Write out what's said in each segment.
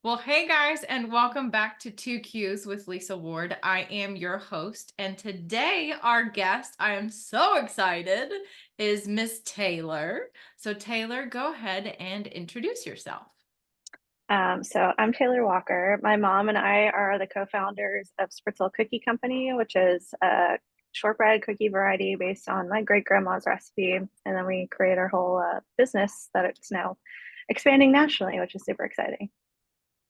Well, hey guys, and welcome back to Two Qs with Lisa Ward. I am your host, and today our guest, I am so excited, is Miss Taylor. So, Taylor, go ahead and introduce yourself. So I'm Taylor Walker. My mom and I are the co-founders of Spritzal Cookie Company, which is a shortbread cookie variety based on my great grandma's recipe. And then we create our whole business that it's now expanding nationally, which is super exciting.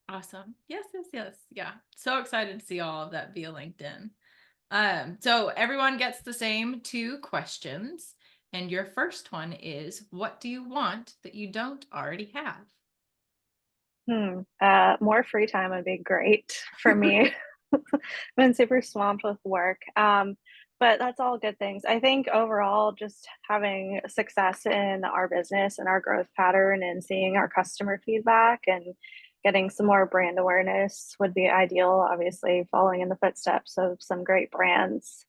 Awesome. Yes, yes, yes. Yeah. So excited to see all of that via LinkedIn. So everyone gets the same two questions. And your first one is, what do you want that you don't already have? More free time would be great for me. I've been super swamped with work. But that's all good things. I think overall, just having success in our business and our growth pattern and seeing our customer feedback and getting some more brand awareness would be ideal. Obviously, following in the footsteps of some great brands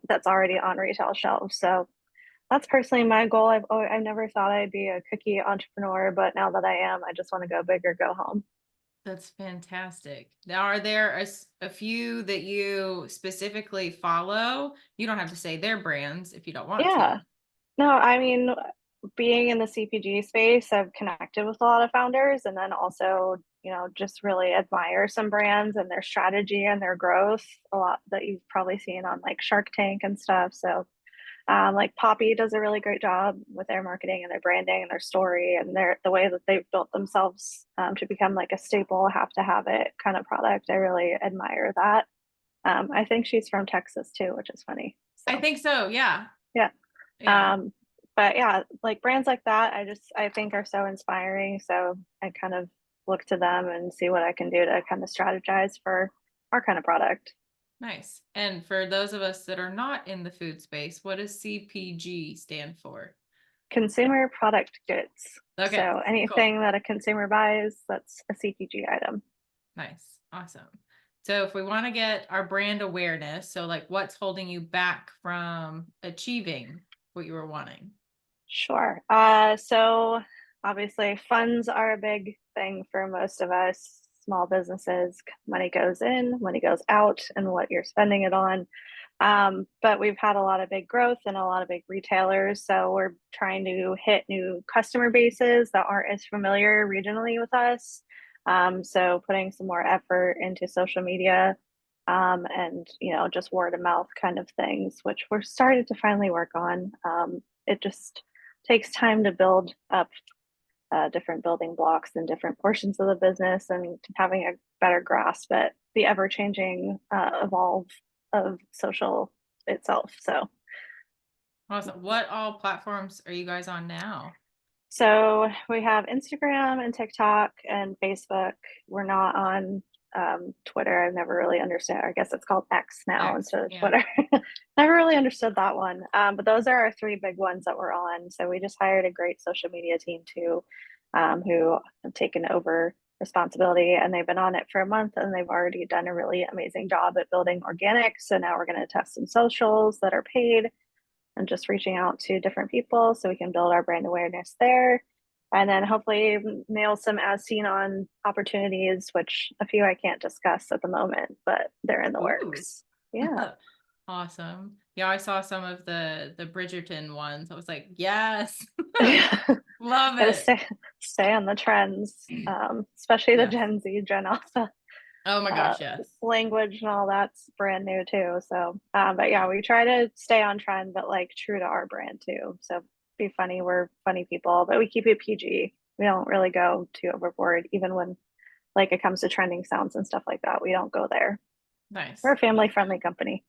that's already on retail shelves. So that's personally my goal. I've never thought I'd be a cookie entrepreneur, but now that I am, I just want to go big or go home. That's fantastic. Now, are there a few that you specifically follow? You don't have to say their brands if you don't want to. Yeah. No, I mean, being in the CPG space, I've connected with a lot of founders and then also, just really admire some brands and their strategy and their growth, a lot that you've probably seen on like Shark Tank and stuff. So like Poppy does a really great job with their marketing and their branding and their story and the way that they've built themselves to become like a staple, have to have it kind of product. I really admire that. I think she's from Texas too, which is funny. I So think so. Yeah. yeah. Yeah. Um, but yeah, like brands like that, I think are so inspiring. So I kind of look to them and see what I can do to kind of strategize for our kind of product. Nice. And for those of us that are not in the food space, what does CPG stand for? Consumer product goods. Okay. So Cool. anything that a consumer buys, that's a CPG item. Nice. Awesome. So if we want to get our brand awareness, so like what's holding you back from achieving what you were wanting? Sure. So obviously funds are a big thing for most of us small businesses. Money goes in, money goes out, and what you're spending it on. But we've had a lot of big growth and a lot of big retailers. So we're trying to hit new customer bases that aren't as familiar regionally with us. So putting some more effort into social media and just word of mouth kind of things, which we're starting to finally work on. It just takes time to build up different building blocks and different portions of the business and having a better grasp at the ever changing evolve of social itself. Awesome. What all platforms are you guys on now? So we have Instagram and TikTok and Facebook. We're not on Twitter. I've never really understood. I guess it's called X now X. instead of Yeah. Twitter. Never really understood that one. But those are our three big ones that we're on. So we just hired a great social media team too, who have taken over responsibility and they've been on it for a month and they've already done a really amazing job at building organic. So now we're going to test some socials that are paid and just reaching out to different people so we can build our brand awareness there. And then hopefully nail some as seen on opportunities, which a few I can't discuss at the moment, but they're in the Ooh. works. Yeah. Awesome. Yeah, I saw some of the Bridgerton ones. I was like, yes. Love Gotta it. stay on the trends, especially the Yes. Gen Z, Gen Alpha Oh my uh, gosh, yes. language and all that's brand new too. So, but yeah, we try to stay on trend, but like true to our brand too. So be funny. We're funny people, but we keep it PG. We don't really go too overboard, even when like it comes to trending sounds and stuff like that. We don't go there. We're Nice. a family Awesome. friendly company.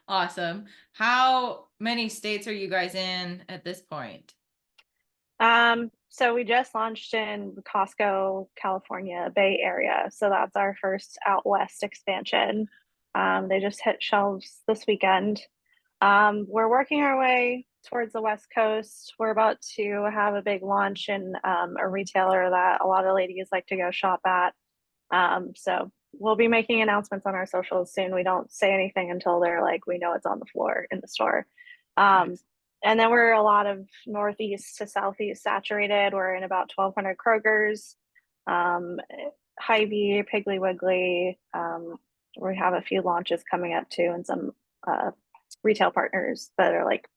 Awesome. How many states are you guys in at this point? So we just launched in Costco, California, Bay Area. So that's our first out west expansion. They just hit shelves this weekend. We're working our way towards the West Coast. We're about to have a big launch in a retailer that a lot of ladies like to go shop at. So we'll be making announcements on our socials soon. We don't say anything until they're like, we know it's on the floor in the store. Um, Nice. and then we're a lot of Northeast to Southeast saturated. We're in about 1,200 Krogers. um, Hy-Vee, Piggly Wiggly. We have a few launches coming up too, and some uh, retail partners that are like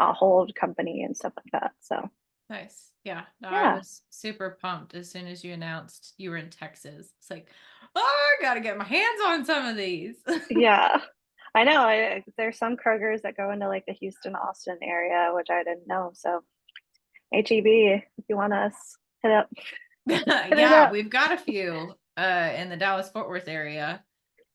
a hold company and stuff like that. So Nice. Yeah. No, I yeah, was super pumped as soon as you announced you were in Texas. It's like, oh, I gotta get my hands on some of these. yeah. I know. There's some Krogers that go into like the Houston, Austin area, which I didn't know. So HEB, if you want us, hit up, hit it Yeah, up. we've got a few in the Dallas Fort Worth area.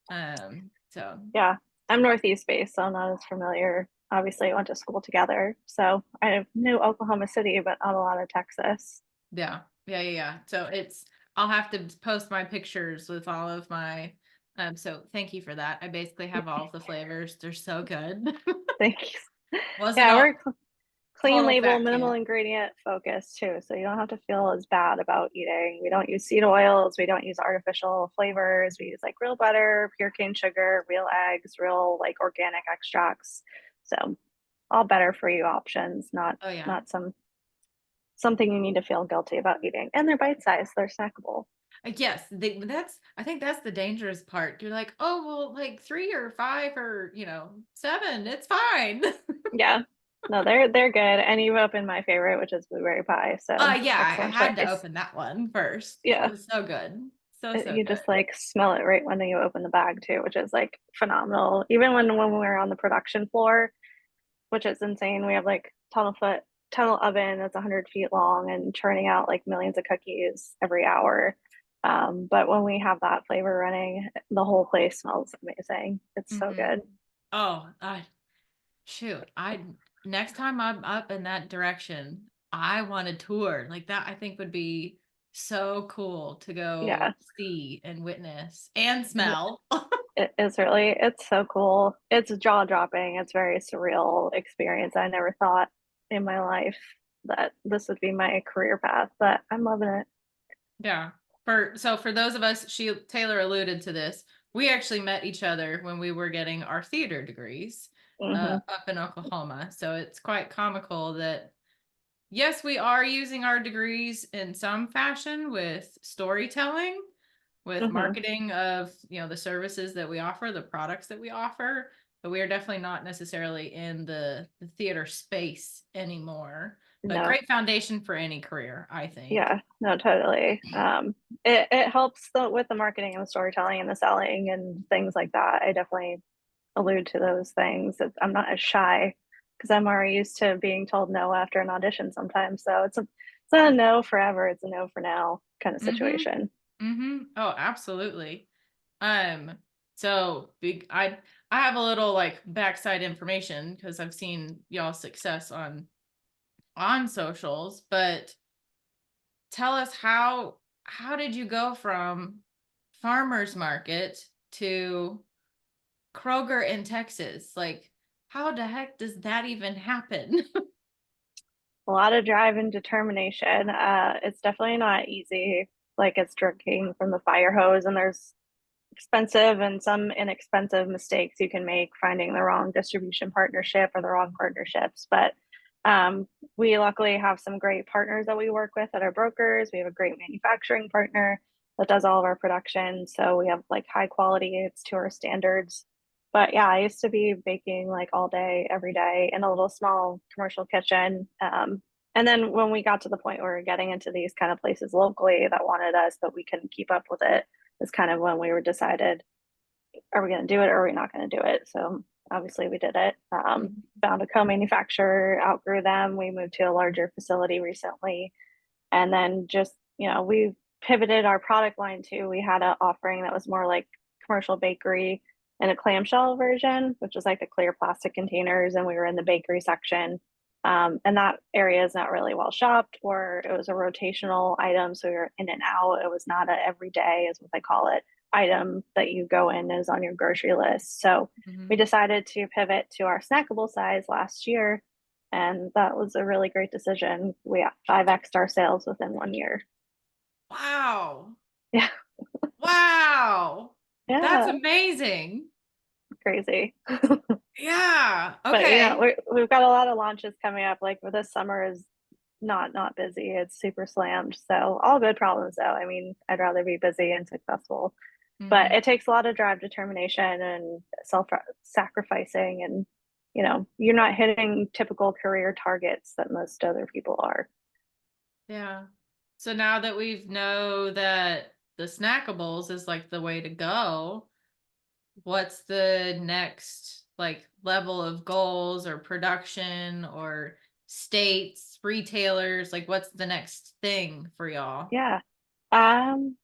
So Yeah, I'm Northeast based, so I'm not as familiar. Obviously, went to school together, so I knew Oklahoma City, but not a lot of Texas. yeah. So I'll have to post my pictures with all of my so thank you for that. I basically have all of the flavors. They're so good. Thanks. Wasn't Yeah, a we're clean total label, fat minimal kid. ingredient focused too, so you don't have to feel as bad about eating. We don't use seed oils, we don't use artificial flavors. We use like real butter, pure cane sugar, real eggs, real like organic extracts. So all better for you options, not Oh yeah. not something you need to feel guilty about eating. And they're bite sized, they're snackable. Yes, I think that's the dangerous part. You're like, oh well, like 3 or 5 or 7, it's fine. Yeah. No, they're good. And you've opened my favorite, which is blueberry pie. So Yeah, I excellent had to choice. open that one first. It Yeah. was so good. So You good. just like smell it right when you open the bag too, which is like phenomenal. Even when we're on the production floor, which is insane. We have like tunnel oven that's 100 feet long and churning out like millions of cookies every hour. But when we have that flavor running, the whole place smells amazing. It's so Hmm. good. Oh, shoot. I next time I'm up in that direction, I want a tour. Like that I think would be so cool to go Yeah. see and witness and smell. It is really, it's so cool. It's jaw dropping. It's very surreal experience. I never thought in my life that this would be my career path, but I'm loving it. Yeah. For those of us, Taylor alluded to this. We actually met each other when we were getting our theater degrees Hmm. up in Oklahoma. So it's quite comical that yes, we are using our degrees in some fashion with storytelling, with Hmm. marketing of, the services that we offer, the products that we offer, but we are definitely not necessarily in the theater space anymore. But No, great foundation for any career, I think. yeah, no, totally. It helps with the marketing and the storytelling and the selling and things like that. I definitely allude to those things. I'm not as shy because I'm already used to being told no after an audition sometimes. So it's not a no forever. It's a no for now kind of Mm-hmm. situation. Mm-hmm. Oh, absolutely. Um, so big I have a little like backside information because I've seen y'all's success on socials, but tell us how did you go from farmers market to Kroger in Texas? Like how the heck does that even happen? A lot of drive and determination. It's definitely not easy. Like it's drinking from the fire hose, and there's expensive and some inexpensive mistakes you can make finding the wrong distribution partnership or the wrong partnerships. But we luckily have some great partners that we work with that are brokers. We have a great manufacturing partner that does all of our production. So we have like high quality, it's to our standards. But yeah, I used to be baking like all day, every day in a little small commercial kitchen. And then when we got to the point where we're getting into these kind of places locally that wanted us, but we couldn't keep up with it, is kind of when we were decided, are we going to do it or are we not going to do it? So obviously we did it. Found a co-manufacturer, outgrew them. We moved to a larger facility recently, and then just we pivoted our product line too. We had an offering that was more like commercial bakery and a clamshell version, which is like the clear plastic containers, and we were in the bakery section. And that area is not really well shopped, or it was a rotational item, so you're in and out. It was not a everyday, is what they call it, item that you go in is on your grocery list. So we Mhm. decided to pivot to our snackable size last year, and that was a really great decision. We 5x'd our sales within 1 year. Wow. Yeah, Wow. That's yeah, amazing. crazy. Yeah. But Okay. we've got a lot of launches coming up. Like this summer is not busy. It's super slammed. So all good problems though. I mean, I'd rather be busy and successful. But Mhm. it takes a lot of drive, determination, and self-sacrificing, and you're not hitting typical career targets that most other people are. Yeah. So now that we know that the snackables is like the way to go, what's the next like level of goals or production or states, retailers? Like what's the next thing for y'all? Yeah. Um,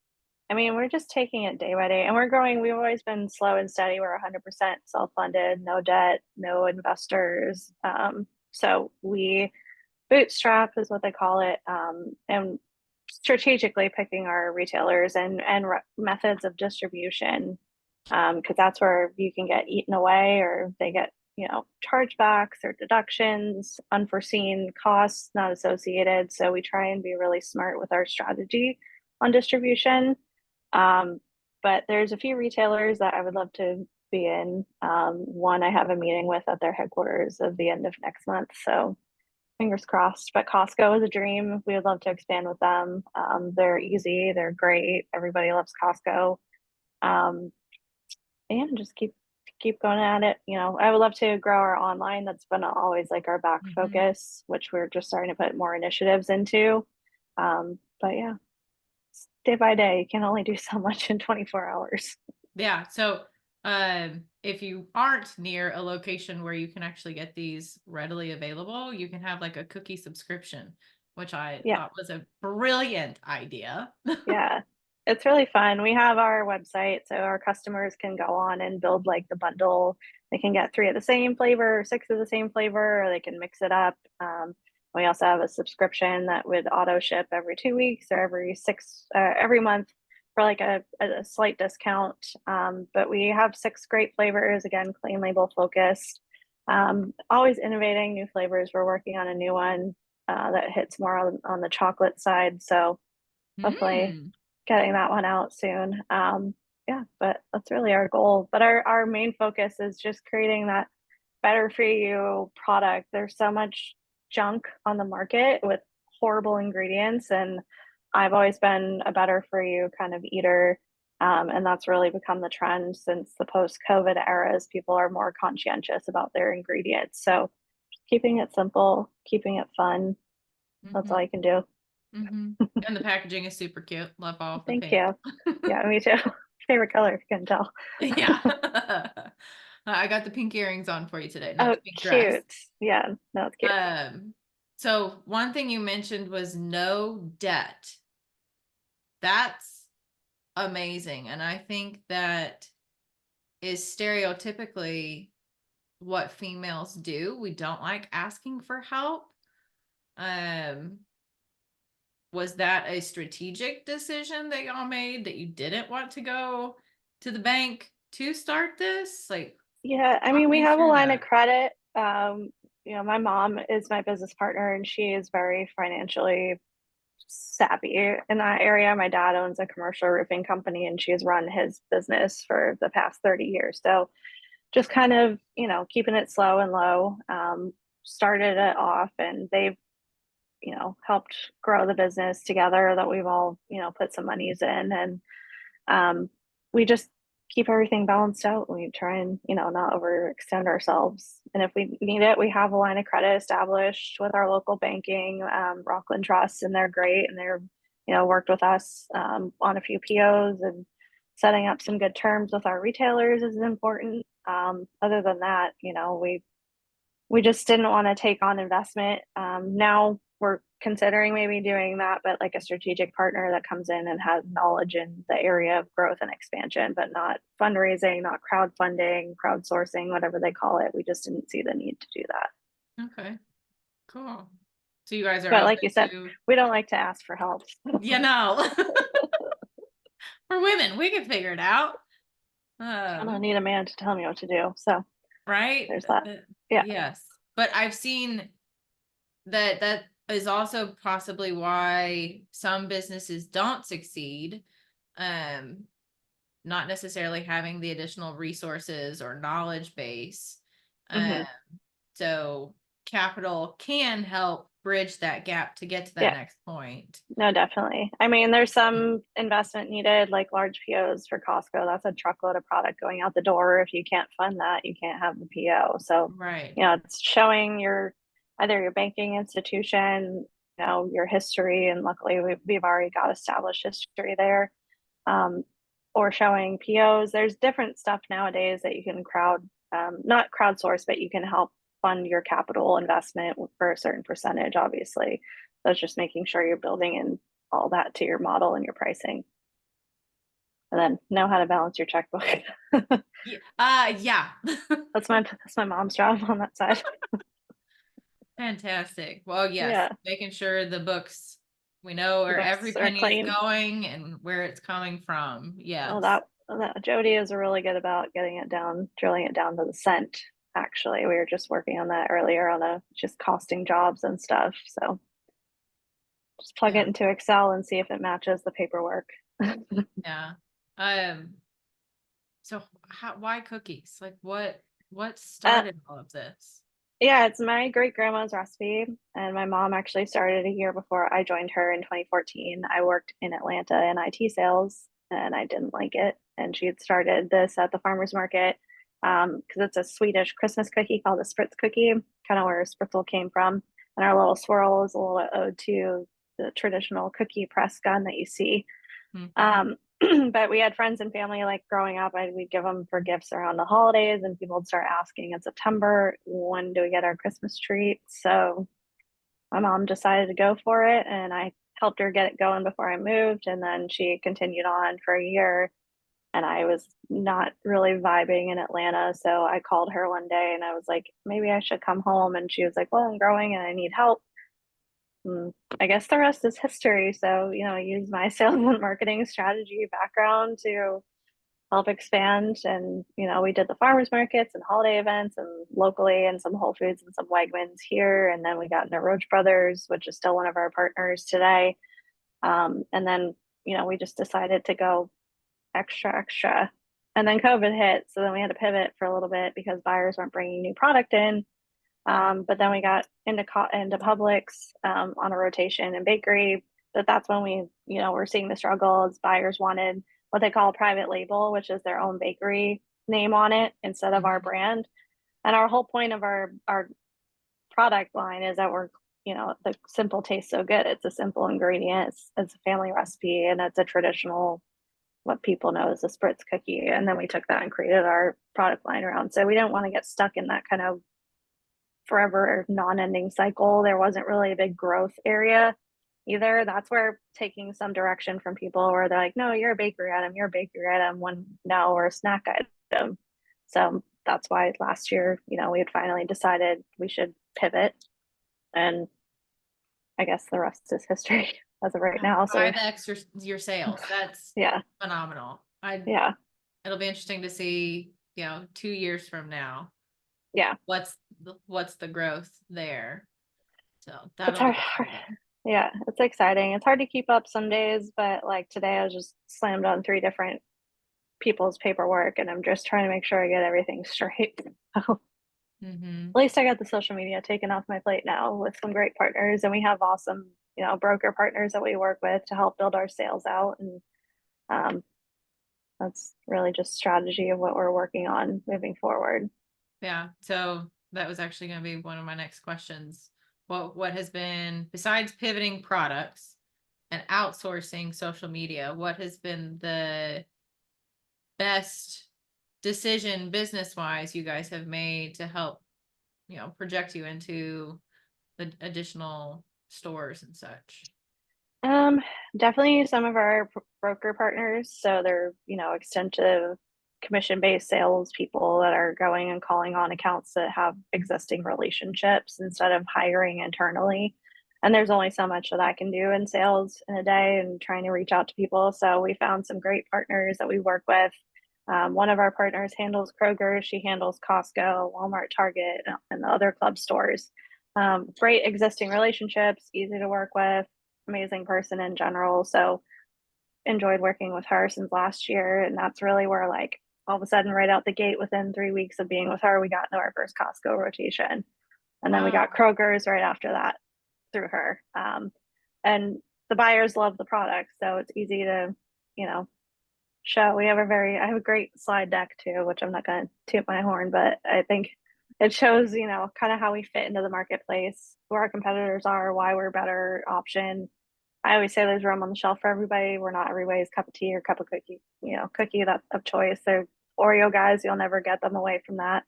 I mean, we're just taking it day by day, and we're growing. We've always been slow and steady. We're 100% self-funded, no debt, no investors. So we bootstrap is what they call it, and strategically picking our retailers and methods of distribution, because that's where you can get eaten away, or they get chargebacks or deductions, unforeseen costs not associated. So we try and be really smart with our strategy on distribution. um, but there's a few retailers that I would love to be in. One I have a meeting with at their headquarters at the end of next month. So fingers crossed. But Costco is a dream. We would love to expand with them. They're easy, they're great. Everybody loves Costco. Um, and just keep going at it. I would love to grow our online. That's been always like our back Mhm. focus, which we're just starting to put more initiatives into. But yeah, day by day, you can only do so much in 24 hours. Yeah. So if you aren't near a location where you can actually get these readily available, you can have like a cookie subscription, which I Yeah. thought was a brilliant idea. Yeah, it's really fun. We have our website, so our customers can go on and build like the bundle. They can get three of the same flavor, or six of the same flavor, or they can mix it up. We also have a subscription that would auto ship every 2 weeks or every month for like a slight discount. But we have six great flavors, again, clean label focused. Always innovating new flavors. We're working on a new one that hits more on the chocolate side. So hopefully Mm. getting that one out soon. Yeah, but that's really our goal. But our main focus is just creating that better for you product. There's so much junk on the market with horrible ingredients, and I've always been a better for you kind of eater. And that's really become the trend since the post COVID eras. People are more conscientious about their ingredients. So keeping it simple, keeping it fun, that's all Mhm. you can do. Mhm. And the packaging is super cute. Love all of the Thank pink. you. Yeah, me too. Favorite color, if you can tell. Yeah. I got the pink earrings on for you today. Not Oh, the pink dress. cute. Yeah, no, it's cute. Um, so one thing you mentioned was no debt. That's amazing. And I think that is stereotypically what females do. We don't like asking for help. Um, was that a strategic decision that y'all made that you didn't want to go to the bank to start this? Like, Yeah, I walk mean, we me have a through line of that. credit. My mom is my business partner and she is very financially savvy in that area. My dad owns a commercial roofing company and she's run his business for the past 30 years. So just kind of, keeping it slow and low. Started it off and they've helped grow the business together that we've all, put some monies in. And we just keep everything balanced out. We try and, not overextend ourselves. And if we need it, we have a line of credit established with our local banking, Rockland Trust, and they're great. And they're, worked with us on a few POs, and setting up some good terms with our retailers is important. Other than that, we just didn't want to take on investment. Now we're considering maybe doing that, but like a strategic partner that comes in and has knowledge in the area of growth and expansion, but not fundraising, not crowdfunding, crowdsourcing, whatever they call it. We just didn't see the need to do that. Okay, cool. So you guys are But open like you said, to, we don't like to ask for help. you know, we're women, we can figure it out. I don't Um, need a man to tell me what to do. So right? there's that. Yeah. Yes. But I've seen that is also possibly why some businesses don't succeed. Um, not necessarily having the additional resources or knowledge base. Um, Hmm. so capital can help bridge that gap to get to that Yeah, next point. no, definitely. I mean, there's some investment needed, like large POs for Costco. That's a truckload of product going out the door. If you can't fund that, you can't have the PO. So, Right. it's showing either your banking institution, your history, and luckily we've already got established history there. Um, or showing POs. There's different stuff nowadays that you can not crowdsource, but you can help fund your capital investment for a certain percentage, obviously. So it's just making sure you're building in all that to your model and your pricing. And then know how to balance your checkbook. Yeah. That's my mom's job on that side. Fantastic. Well, yes, Yeah, making sure the books, we know the where every books are penny is clean. going and where it's coming from. Oh, Yes. that Jody is really good about getting it down, drilling it down to the cent. Actually, we were just working on that earlier on just costing jobs and stuff. So just plug Yeah. it into Excel and see if it matches the paperwork. Yeah. Um, so why cookies? Like what uh, started all of this? yeah, it's my great grandma's recipe, and my mom actually started a year before I joined her in 2014. I worked in Atlanta in IT sales, and I didn't like it. And she had started this at the farmers market because it's a Swedish Christmas cookie called a Spritz cookie, kind of where Spritzal came from. And our little swirl is a little ode to the traditional cookie press gun that you see. Mhm. Um, but we had friends and family like growing up. We'd give them for gifts around the holidays, and people would start asking in September, when do we get our Christmas treat? So my mom decided to go for it, and I helped her get it going before I moved. And then she continued on for a year, and I was not really vibing in Atlanta. So I called her one day and I was like, maybe I should come home. And she was like, well, I'm growing and I need help. I guess the rest is history. So, I use my sales and marketing strategy background to help expand. And, we did the farmers markets and holiday events and locally and some Whole Foods and some Wegmans here. And then we got into Roach Brothers, which is still one of our partners today. And then, we just decided to go extra, extra. And then COVID hit. So then we had to pivot for a little bit because buyers weren't bringing new product in. But then we got into Publix on a rotation in bakery. But that's when we're seeing the struggles. Buyers wanted what they call a private label, which is their own bakery name on it instead of our Mhm. brand. And our whole point of our product line is that the simple tastes so good. It's a simple ingredient. It's a family recipe, and it's a traditional what people know as a Spritz cookie. And then we took that and created our product line around. So we don't want to get stuck in that kind of forever non-ending cycle. There wasn't really a big growth area either. That's where taking some direction from people where they're like, no, you're a bakery item, you're a bakery item, when now we're a snack item. So that's why last year, we had finally decided we should pivot. And I guess the rest is history as of right Yeah, now. So 5x your sales. That's yeah, phenomenal. yeah, It'll be interesting to see, 2 years from now, yeah. what's the growth there. So It's that'll hard. be exciting. Yeah, it's exciting. It's hard to keep up some days, but like today I was just slammed on three different people's paperwork and I'm just trying to make sure I get everything straight. So Hmm. at least I got the social media taken off my plate now with some great partners, and we have awesome, broker partners that we work with to help build our sales out. And um, that's really just strategy of what we're working on moving forward. Yeah. So that was actually going to be one of my next questions. What has been, besides pivoting products and outsourcing social media, what has been the best decision business wise you guys have made to help, project you into the additional stores and such? Um, Definitely some of our broker partners. So they're, extensive commission-based sales people that are going and calling on accounts that have existing relationships instead of hiring internally. And there's only so much that I can do in sales in a day and trying to reach out to people. So we found some great partners that we work with. One of our partners handles Kroger. She handles Costco, Walmart, Target, and the other club stores. Great existing relationships, easy to work with, amazing person in general. So enjoyed working with her since last year. And that's really where like all of a sudden right out the gate within 3 weeks of being with her, we got into our first Costco rotation. And then we got Wow. Kroger's right after that through her. And the buyers love the product, so it's easy to, you know, show. I have a great slide deck too, which I'm not going to toot my horn, but I think it shows, kind of how we fit into the marketplace, who our competitors are, why we're a better option. I always say there's room on the shelf for everybody. We're not everybody's cup of tea or cup of cookie, cookie that's of choice. They're Oreo guys, you'll never get them away from that.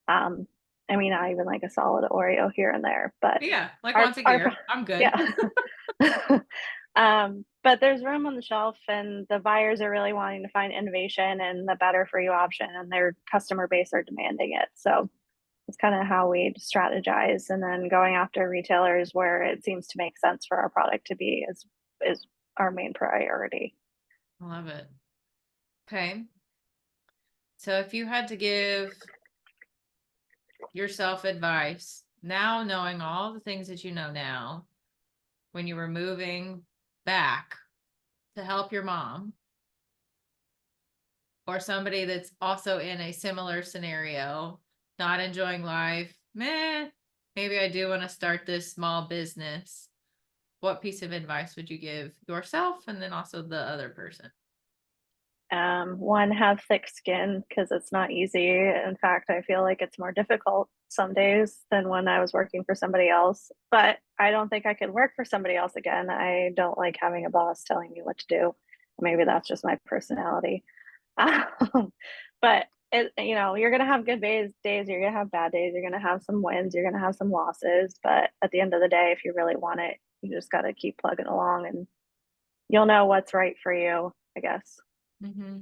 Um, I mean, I even like a solid Oreo here and there, but Yeah, like our once a our year. I'm good. yeah. But there's room on the shelf, and the buyers are really wanting to find innovation and the better for you option, and their customer base are demanding it. So it's kind of how we strategize, and then going after retailers where it seems to make sense for our product to be is our main priority. I love it. Okay. So if you had to give yourself advice now, knowing all the things that you know now, when you were moving back to help your mom, or somebody that's also in a similar scenario, not enjoying life, maybe I do want to start this small business. What piece of advice would you give yourself and then also the other person? One, have thick skin because it's not easy. In fact, I feel like it's more difficult some days than when I was working for somebody else. But I don't think I could work for somebody else again. I don't like having a boss telling me what to do. Maybe that's just my personality. But you're gonna have good days, you're gonna have bad days, you're gonna have some wins, you're gonna have some losses. But at the end of the day, if you really want it, you just gotta keep plugging along, and you'll know what's right for you, I guess. Mm-hmm.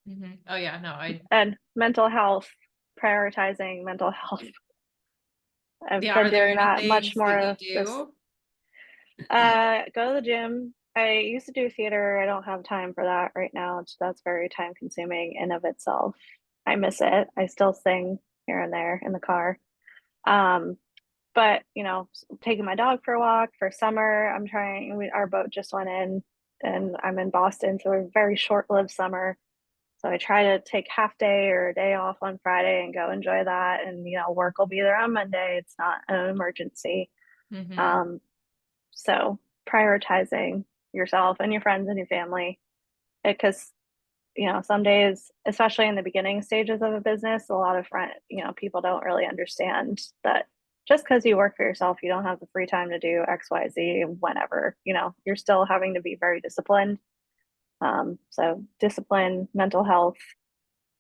Mm-hmm. Oh yeah, no, And mental health, prioritizing mental health. I've yeah. been Are there doing any that much things that you more this. do? Go to the gym. I used to do theater. I don't have time for that right now. That's very time consuming in of itself. I miss it. I still sing here and there in the car. Um, but taking my dog for a walk for summer. Our boat just went in, and I'm in Boston, so a very short-lived summer. So I try to take half day or a day off on Friday and go enjoy that. And work will be there on Monday. It's not an emergency. Mm-hmm. Um, so prioritizing yourself and your friends and your family, because some days, especially in the beginning stages of a business, a lot of people don't really understand that just because you work for yourself, you don't have the free time to do XYZ whenever. You're still having to be very disciplined. So discipline, mental health,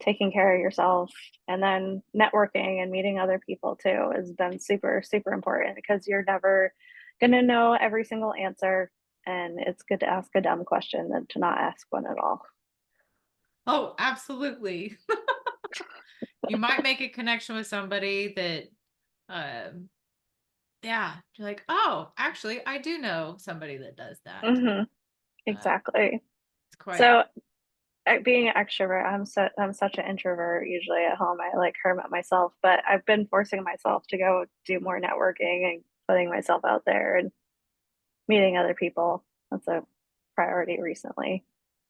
taking care of yourself, and then networking and meeting other people too has been super, super important, because you're never going to know every single answer. And it's good to ask a dumb question than to not ask one at all. Oh, absolutely. You might make a connection with somebody that, um, yeah, you're like, oh, actually, I do know somebody that does that. Mm-hmm, Uh, exactly. it's quite, So being an extrovert, I'm such an introvert usually at home. I like hermit myself, but I've been forcing myself to go do more networking and putting myself out there and meeting other people. That's a priority recently.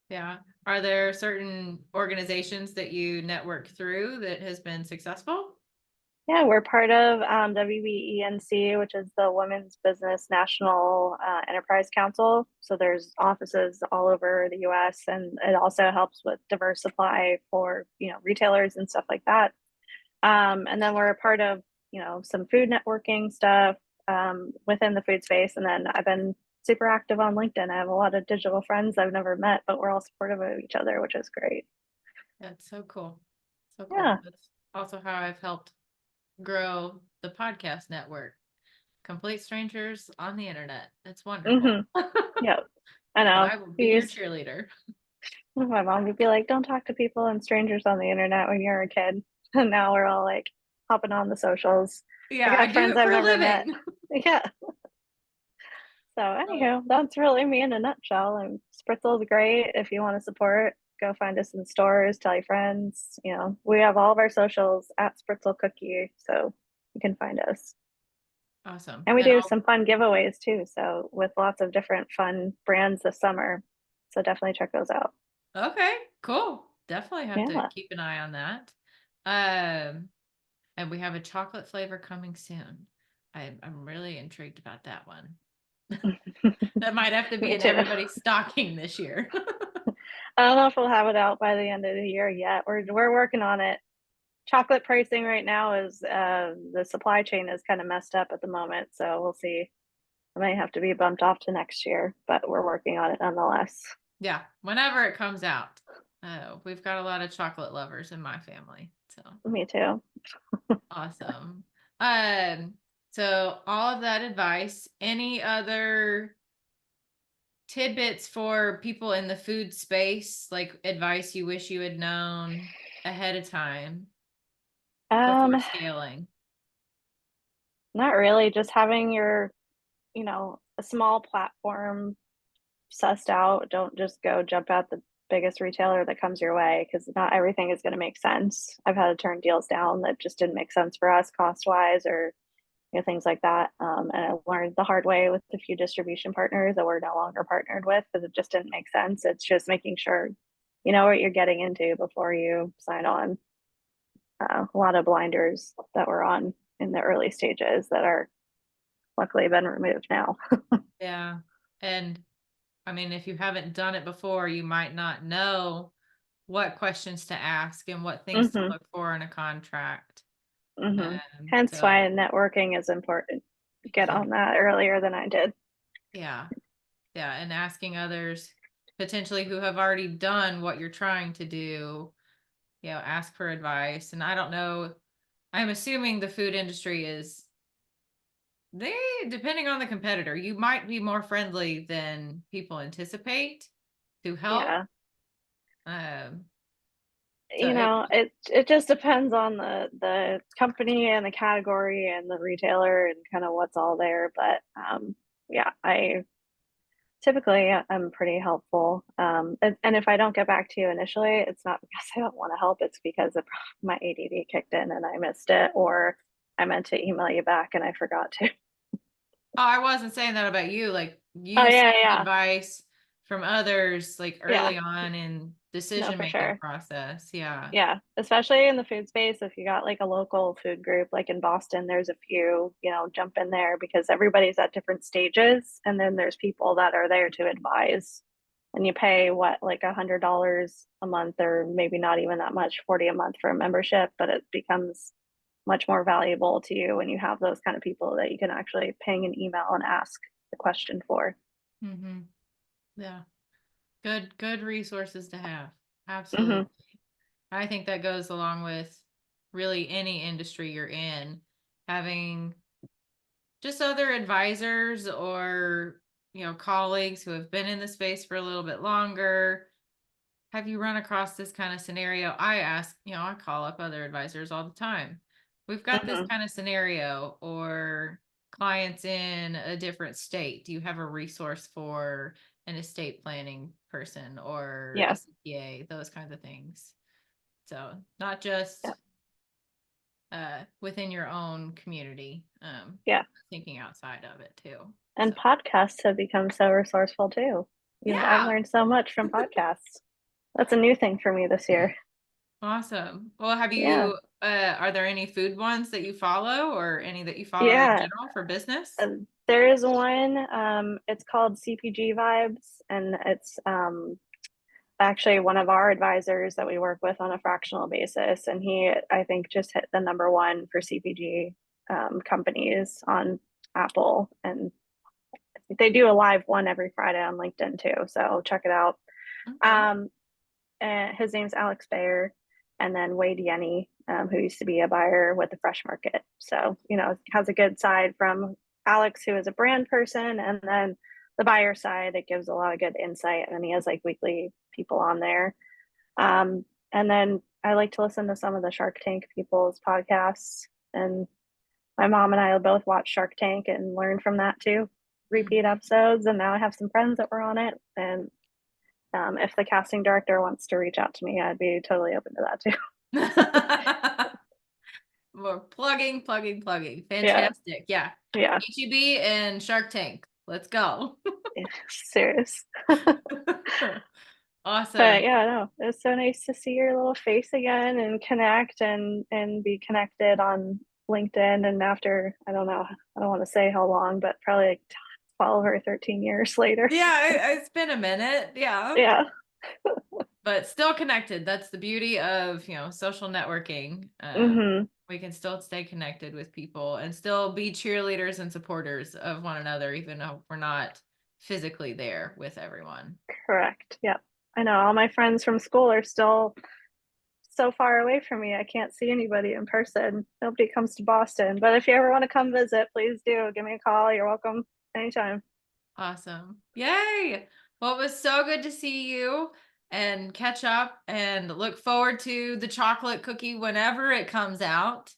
yeah. Are there certain organizations that you network through that has been successful? Yeah, we're part of WBENC, which is the Women's Business National Enterprise Council. So there's offices all over the U.S., and it also helps with diverse supply for retailers and stuff like that. And then we're a part of some food networking stuff within the food space. And then I've been super active on LinkedIn. I have a lot of digital friends I've never met, but we're all supportive of each other, which is great. That's so cool. So cool. Yeah. That's also how I've helped grow the podcast network. Complete strangers on the internet. It's wonderful. Mm-hmm. Yeah. I And know. I will We be your used cheerleader. My mom would be like, "Don't talk to people and strangers on the internet when you're a kid." And now we're all like hopping on the socials. I Yeah, I got do friends it I've for a never met. living. Yeah. So Oh, anywho, that's really me in a nutshell. And Spritzal's great. If you want to support, go find us in stores, tell your friends. We have all of our socials at Spritzal Cookie, so you can find us. awesome. And we And do some fun giveaways too. So with lots of different fun brands this summer. So definitely check those out. okay, cool. Definitely have to Yeah. keep an eye on that. Um, and we have a chocolate flavor coming soon. I'm really intrigued about that one. That might have to be Me in too. everybody's stocking this year. I don't know if we'll have it out by the end of the year yet. We're working on it. Chocolate pricing right now is the supply chain is kind of messed up at the moment, so we'll see. It might have to be bumped off to next year, but we're working on it nonetheless. Yeah, whenever it comes out. We've got a lot of chocolate lovers in my family. So Me too. awesome. Um, so all of that advice, any other tidbits for people in the food space, like advice you wish you had known ahead of time before Um, scaling? Not really. Just having your, a small platform sussed out. Don't just go jump at the biggest retailer that comes your way because not everything is going to make sense. I've had to turn deals down that just didn't make sense for us cost wise or things like that. And I learned the hard way with a few distribution partners that we're no longer partnered with because it just didn't make sense. It's just making sure you know what you're getting into before you sign on. A lot of blinders that were on in the early stages that are luckily been removed now. Yeah. And I mean, if you haven't done it before, you might not know what questions to ask and what things to hmm look for in a contract. hmm Hence So why networking is important. Get yeah, on that earlier than I did. yeah, yeah. And asking others potentially who have already done what you're trying to do, ask for advice. And I don't know, I'm assuming the food industry is they depending on the competitor, you might be more friendly than people anticipate to help. Yeah. Um, so You know, it just depends on the company and the category and the retailer and kind of what's all there. But yeah, I typically I'm pretty helpful. And if I don't get back to you initially, it's not because I don't want to help. It's because my ADD kicked in and I missed it, or I meant to email you back and I forgot to. Oh, I wasn't saying that about you. Like Oh you yeah, seeking yeah, advice from others, like yeah. early on in No, decision for making sure. process. Yeah. Yeah, especially in the food space. If you got like a local food group, like in Boston, there's a few, jump in there because everybody's at different stages. And then there's people that are there to advise. And you pay what, like $100 a month, or maybe not even that much, 40 a month for a membership, but it becomes much more valuable to you when you have those kind of people that you can actually ping an email and ask the question for. Mm-hmm. Yeah. Good resources to have. Absolutely. hmm I think that goes along with really any industry you're in, having just other advisors or, colleagues who have been in the space for a little bit longer. Have you run across this kind of scenario? I ask, I call up other advisors all the time. We've got this hmm kind of scenario, or clients in a different state. Do you have a resource for an estate planning person or a Yeah. CPA, those kinds of things? So not just Yeah. within your own community, Yeah. thinking outside of it too. So And podcasts have become so resourceful too. I've yeah. learned so much from podcasts. That's a new thing for me this year. Awesome. Well, Yeah. are there any food ones that you follow or any that you follow in Yeah. general for business? There is one. It's called CPG Vibes, and it's actually one of our advisors that we work with on a fractional basis. And he, I think, just hit the number one for CPG companies on Apple. And they do a live one every Friday on LinkedIn too. So check it out. Okay. Um, and his name's Alex Bayer, and then Wade Yenny, who used to be a buyer with the Fresh Market. So, has a good side from Alex, who is a brand person, and then the buyer side, it gives a lot of good insight. And he has like weekly people on there. And then I like to listen to some of the Shark Tank people's podcasts. And my mom and I both watch Shark Tank and learn from that too. Repeat Mhm. episodes. And now I have some friends that were on it. And if the casting director wants to reach out to me, I'd be totally open to that too. More plugging. Yeah, Fantastic. Yeah. yeah, HEB and Shark Tank. Let's go. yeah, serious. Awesome. But yeah, no, it's so nice to see your little face again and connect and be connected on LinkedIn, and after, I don't know, I don't want to say how long, but probably like 12 or 13 years later. Yeah, it's been a minute. Yeah. Yeah. But still connected. That's the beauty of, social networking. Hmm. We can still stay connected with people and still be cheerleaders and supporters of one another, even though we're not physically there with everyone. Correct. Yep. I know all my friends from school are still so far away from me. I can't see anybody in person. Nobody comes to Boston. But if you ever want to come visit, please do. Give me a call. You're welcome anytime. Awesome. Yay. Well, it was so good to see you and catch up, and look forward to the chocolate cookie whenever it comes out.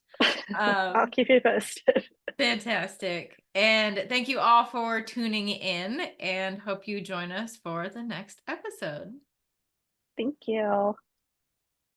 I'll Um, keep you posted. Fantastic. And thank you all for tuning in, and hope you join us for the next episode. Thank you.